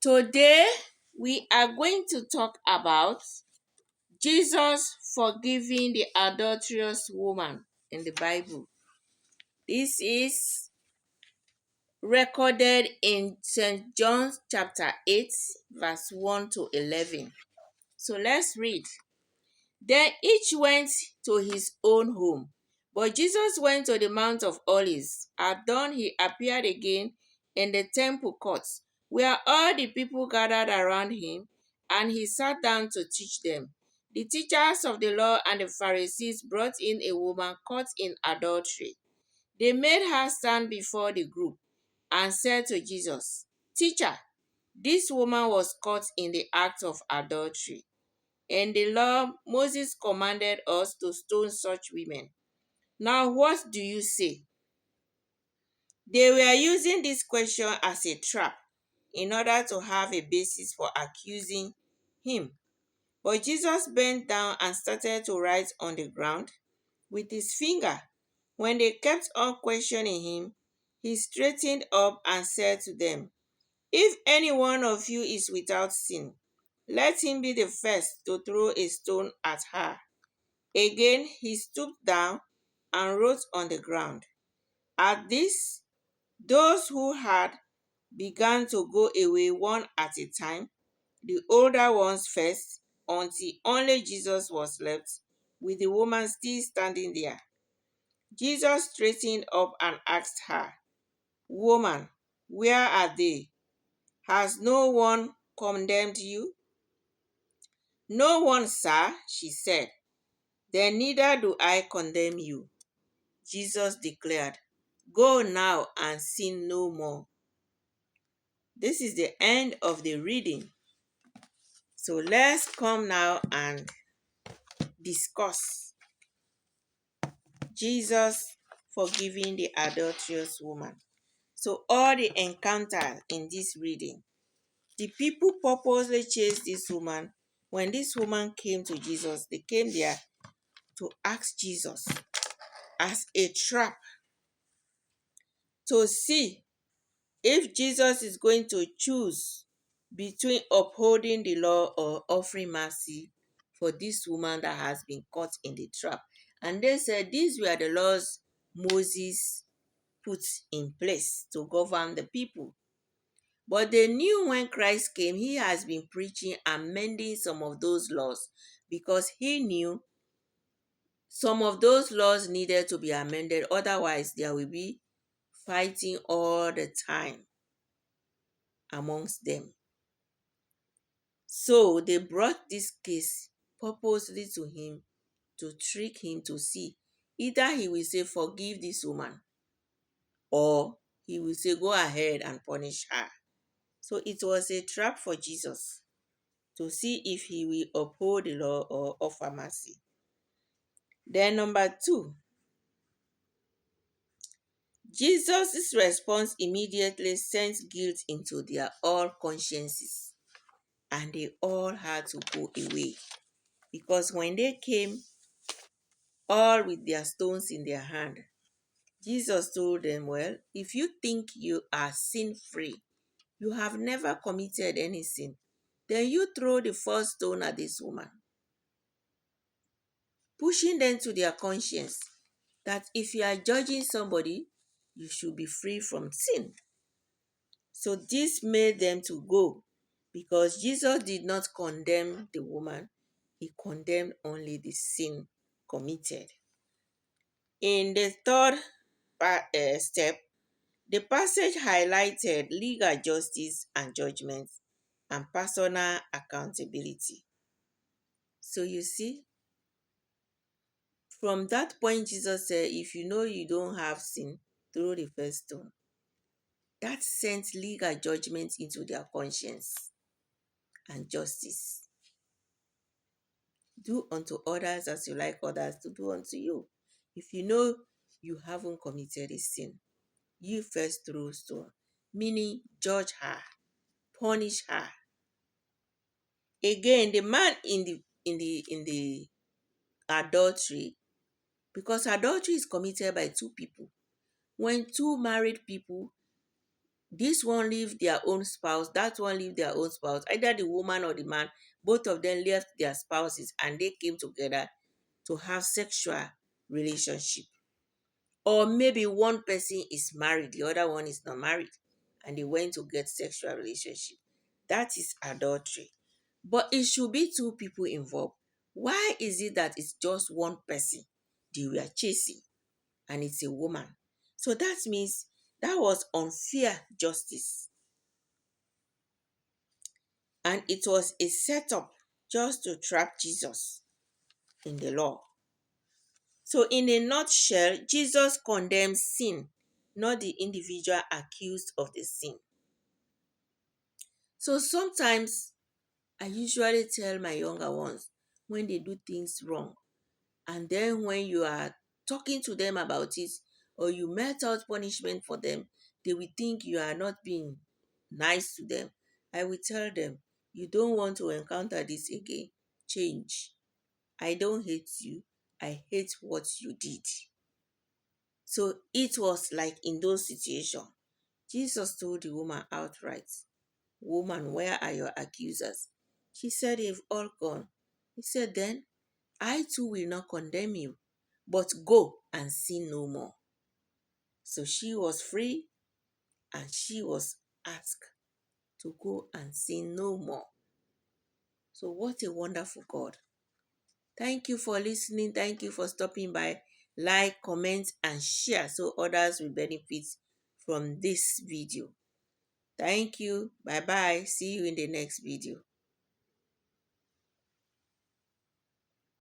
Today, we are going to talk about Jesus forgiving the adulterous woman in the Bible. This is recorded in St. John chapter 8, verse 1 to 11. So let's read. Then each went to his own home. But Jesus went to the Mount of Olives. At dawn, he appeared again in the temple courts, where all the people gathered around him, and he sat down to teach them. The teachers of the law and the Pharisees brought in a woman caught in adultery. They made her stand before the group and said to Jesus, "Teacher, this woman was caught in the act of adultery. In the law, Moses commanded us to stone such women. Now, what do you say?" They were using this question as a trap in order to have a basis for accusing him. But Jesus bent down and started to write on the ground with his finger. When they kept on questioning him, he straightened up and said to them, "If any one of you is without sin, let him be the first to throw a stone at her." Again he stooped down and wrote on the ground. At this, those who had began to go away one at a time, the older ones first, until only Jesus was left, with the woman still standing there. Jesus straightened up and asked her, "Woman, where are they? Has no one condemned you?" "No one, sir," she said. "Then neither do I condemn you," Jesus declared. "Go now and sin no more." This is the end of the reading. So let's come now and discuss Jesus forgiving the adulterous woman. So all the encounters in this reading, the people purposely chased this woman. When this woman came to Jesus, they came there to ask Jesus as a trap to see if Jesus is going to choose between upholding the law or offering mercy for this woman that has been caught in the trap. And they said these were the laws Moses put in place to govern the people. But they knew when Christ came, he has been preaching and mending some of those laws, because he knew some of those laws needed to be amended. Otherwise, there will be fighting all the time amongst them. So they brought this case purposely to him to trick him to see either he will say, "Forgive this woman," or he will say, "Go ahead and punish her." So it was a trap for Jesus to see if he will uphold the law or offer mercy. Then number two, Jesus' response immediately sent guilt into their all consciences, and they all had to go away. Because when they came, all with their stones in their hand, Jesus told them, "Well, if you think you are sin-free, you have never committed any sin, then you throw the first stone at this woman." Pushing them to their conscience that if you are judging somebody, you should be free from sin. So this made them to go, because Jesus did not condemn the woman, he condemned only the sin committed. In the third step, the passage highlighted legal justice and judgment and personal accountability. So you see, from that point, Jesus said, if you know you don't have sin, throw the first stone. That sent legal judgment into their conscience and justice. Do unto others as you like others to do unto you. If you know you haven't committed a sin, you first throw stone, meaning judge her, punish her. Again, the man in the adultery, because adultery is committed by two people. When two married people This one leave their own spouse, that one leave their own spouse. Either the woman or the man, both of them left their spouses and they came together to have sexual relationship. Or maybe one person is married, the other one is not married, and they went to get sexual relationship. That is adultery. But it should be two people involved. Why is it that it's just one person they were chasing and it's a woman? So that means that was unfair justice. And it was a setup just to trap Jesus in the law. So, in a nutshell, Jesus condemns sin, not the individual accused of the sin. So, sometimes I usually tell my younger ones when they do things wrong, and then when you are talking to them about it or you met out punishment for them, they will think you are not being nice to them. I will tell them, you don't want to encounter this again. Change. I don't hate you. I hate what you did. So it was like in those situations, Jesus told the woman outright, Woman, where are your accusers? She said, They've all gone. He said, Then I too will not condemn you, but go and sin no more. So she was free and she was asked to go and sin no more. So, what a wonderful God. Thank you for listening. Thank you for stopping by. Like, comment, and share so others will benefit from this video. Thank you. Bye bye. See you in the next video.